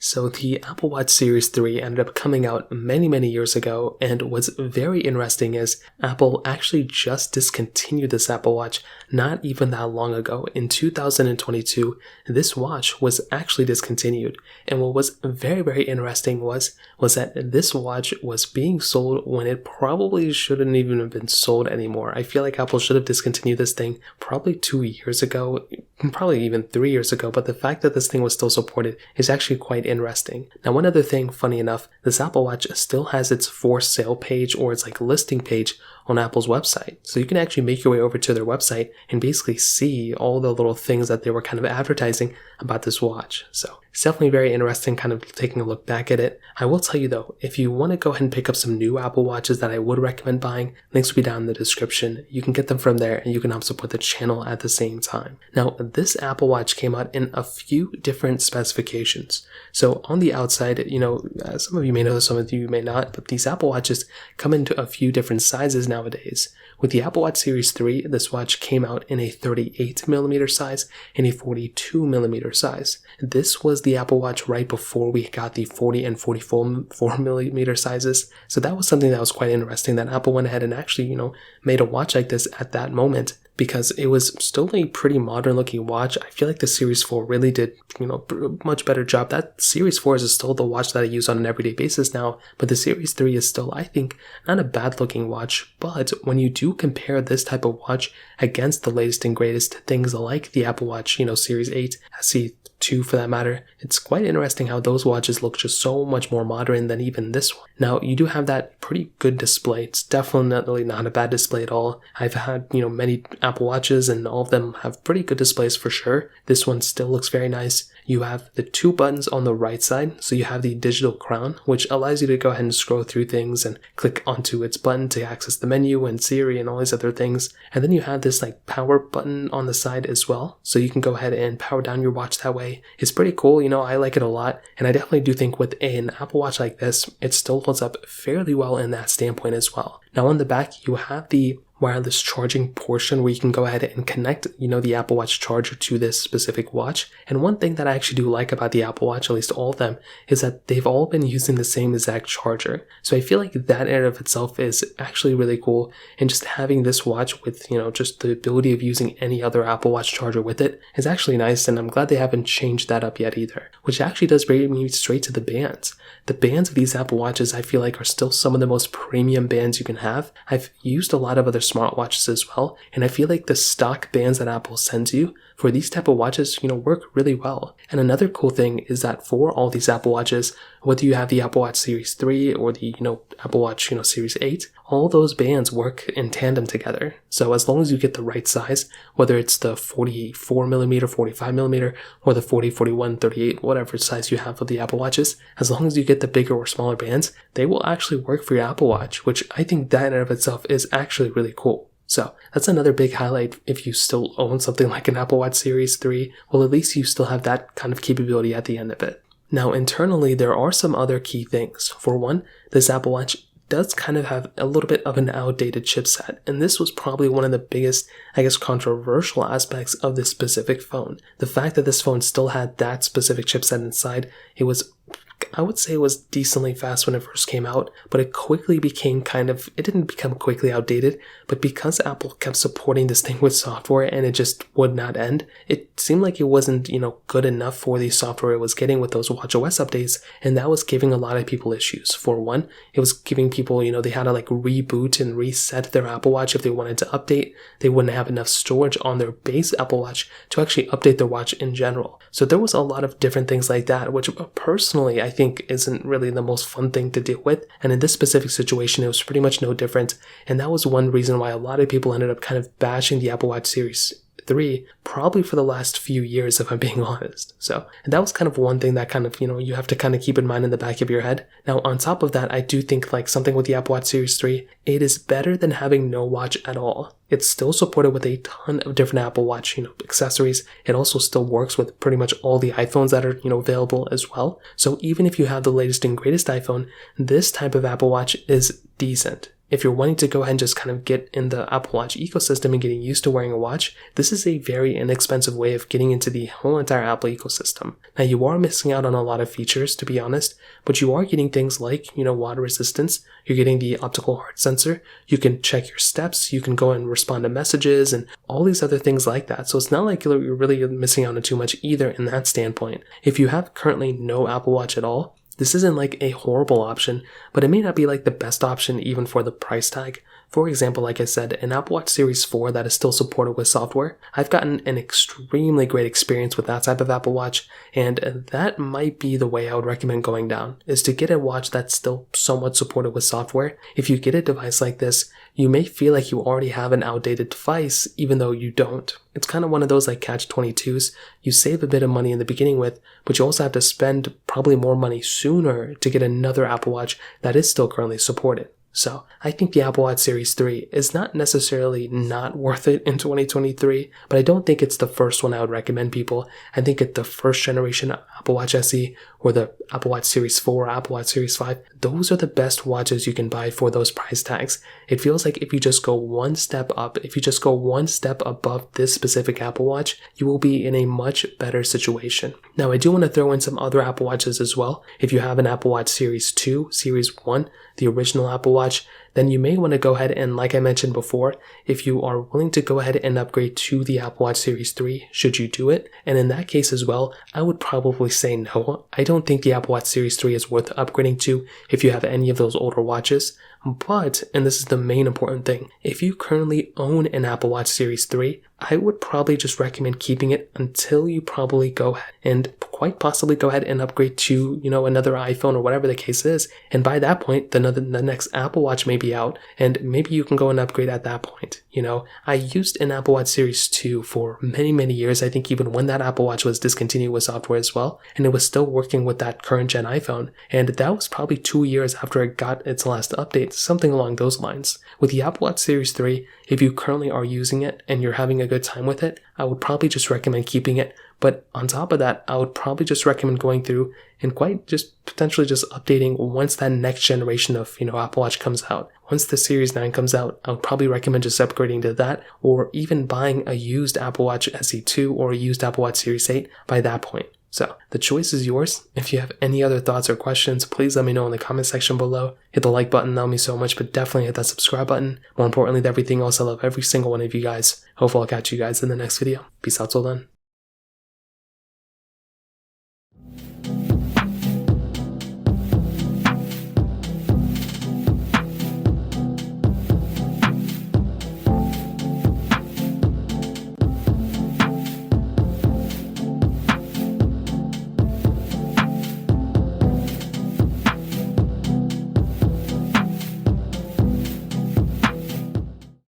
So the Apple Watch Series 3 ended up coming out many years ago, and what's very interesting is Apple actually just discontinued this Apple Watch not even that long ago. In 2022, this watch was actually discontinued, and what was very interesting was that this watch was being sold when it probably shouldn't even have been sold anymore. I feel like Apple should have discontinued this thing probably 2 years ago, probably even 3 years ago, but the fact that this thing was still supported is actually quite interesting. Now, one other thing, funny enough, this Apple Watch still has its for sale page, or its like listing page on Apple's website. So you can actually make your way over to their website and basically see all the little things that they were kind of advertising about this watch. So it's definitely very interesting kind of taking a look back at it. I will tell you though, if you want to go ahead and pick up some new Apple Watches that I would recommend buying, links will be down in the description. You can get them from there and you can help support the channel at the same time. Now, this Apple Watch came out in a few different specifications. So on the outside, some of you may know this, some of you may not, but these Apple Watches come into a few different sizes nowadays. With the Apple Watch Series 3, this watch came out in a 38mm size and a 42mm size. This was the Apple Watch right before we got the 40 and 44mm sizes. So that was something that was quite interesting, that Apple went ahead and actually, made a watch like this at that moment, because it was still a pretty modern looking watch. I feel like the Series 4 really did, a much better job. That Series 4 is still the watch that I use on an everyday basis now, but the Series 3 is still, I think, not a bad looking watch. But when you do compare this type of watch against the latest and greatest things like the Apple Watch, Series 8, SE2 for that matter, it's quite interesting how those watches look just so much more modern than even this one. Now, you do have that pretty good display. It's definitely not a bad display at all. I've had, many Apple Watches and all of them have pretty good displays for sure. This one still looks very nice. You have the 2 buttons on the right side. So you have the digital crown, which allows you to go ahead and scroll through things and click onto its button to access the menu and Siri and all these other things. And then you have this like power button on the side as well. So you can go ahead and power down your watch that way. It's pretty cool. I like it a lot. And I definitely do think with an Apple Watch like this, it still holds up fairly well in that standpoint as well. Now on the back, you have the wireless charging portion where you can go ahead and connect, the Apple Watch charger to this specific watch. And one thing that I actually do like about the Apple Watch, at least all of them, is that they've all been using the same exact charger. So I feel like that in and of itself is actually really cool. And just having this watch with, just the ability of using any other Apple Watch charger with it is actually nice. And I'm glad they haven't changed that up yet either, which actually does bring me straight to the bands. The bands of these Apple Watches, I feel like, are still some of the most premium bands you can have. I've used a lot of other smartwatches as well, and I feel like the stock bands that Apple sends you for these type of watches, work really well. And another cool thing is that for all these Apple Watches, whether you have the Apple Watch Series 3 or the, Apple Watch, Series 8, all those bands work in tandem together. So as long as you get the right size, whether it's the 44mm, 45mm, or the 40, 41, 38, whatever size you have of the Apple Watches, as long as you get the bigger or smaller bands, they will actually work for your Apple Watch, which I think that in and of itself is actually really cool. So that's another big highlight. If you still own something like an Apple Watch Series 3, well, at least you still have that kind of capability at the end of it. Now, internally, there are some other key things. For one, this Apple Watch does kind of have a little bit of an outdated chipset, and this was probably one of the biggest, controversial aspects of this specific phone. The fact that this phone still had that specific chipset inside, I would say it was decently fast when it first came out, but it quickly became it didn't become quickly outdated, but because Apple kept supporting this thing with software and it just would not end, it seemed like it wasn't, good enough for the software it was getting with those watchOS updates, and that was giving a lot of people issues. For one, it was giving people, they had to reboot and reset their Apple Watch if they wanted to update. They wouldn't have enough storage on their base Apple Watch to actually update their watch in general. So there was a lot of different things like that, which personally I think isn't really the most fun thing to deal with. And in this specific situation, it was pretty much no different. And that was one reason why a lot of people ended up kind of bashing the Apple Watch Series 3, probably for the last few years, if I'm being honest. So, and that was kind of one thing that you have to kind of keep in mind in the back of your head. Now, on top of that, I do think something with the Apple Watch Series 3, it is better than having no watch at all. It's still supported with a ton of different Apple Watch, accessories. It also still works with pretty much all the iPhones that are, available as well. So even if you have the latest and greatest iPhone, this type of Apple Watch is decent. if you're wanting to go ahead and just kind of get in the Apple Watch ecosystem and getting used to wearing a watch, this is a very inexpensive way of getting into the whole entire Apple ecosystem. Now, you are missing out on a lot of features, to be honest, but you are getting things like, water resistance. You're getting the optical heart sensor. You can check your steps. You can go and respond to messages and all these other things like that. So it's not like you're really missing out on too much either in that standpoint. If you have currently no Apple Watch at all, this isn't like a horrible option, but it may not be like the best option even for the price tag. For example, like I said, an Apple Watch Series 4 that is still supported with software, I've gotten an extremely great experience with that type of Apple Watch, and that might be the way I would recommend going down, is to get a watch that's still somewhat supported with software. If you get a device like this, you may feel like you already have an outdated device, even though you don't. It's kind of one of those like catch-22s. You save a bit of money in the beginning with, but you also have to spend probably more money sooner to get another Apple Watch that is still currently supported. So I think the Apple Watch Series 3 is not necessarily not worth it in 2023, but I don't think it's the first one I would recommend people. I think it's the first generation Apple Watch SE or the Apple Watch Series 4 or Apple Watch Series 5. Those are the best watches you can buy for those price tags. It feels like if you just go one step up, if you just go one step above this specific Apple Watch, you will be in a much better situation. Now, I do want to throw in some other Apple Watches as well. If you have an Apple Watch Series 2, Series 1, the original Apple Watch, then you may want to go ahead and, like I mentioned before, if you are willing to go ahead and upgrade to the Apple Watch Series 3, should you do it? And in that case as well, I would probably say no. I don't think the Apple Watch Series 3 is worth upgrading to if you have any of those older watches. But, and this is the main important thing, if you currently own an Apple Watch Series 3, I would probably just recommend keeping it until you probably go ahead and quite possibly go ahead and upgrade to, another iPhone or whatever the case is. And by that point, the next Apple Watch may be out, and maybe you can go and upgrade at that point. I used an Apple Watch Series 2 for many, many years. I think even when that Apple Watch was discontinued with software as well, and it was still working with that current gen iPhone. And that was probably 2 years after it got its last update, something along those lines. With the Apple Watch Series 3, if you currently are using it and you're having a good time with it, I would probably just recommend keeping it. But on top of that, I would probably just recommend going through and quite just potentially just updating once that next generation of, Apple Watch comes out. Once the Series 9 comes out, I would probably recommend just upgrading to that, or even buying a used Apple Watch SE2 or a used Apple Watch Series 8 by that point. So the choice is yours. If you have any other thoughts or questions, please let me know in the comment section below. Hit the like button, that would mean so much, but definitely hit that subscribe button. More importantly than everything else, I love every single one of you guys. Hopefully I'll catch you guys in the next video. Peace out till then.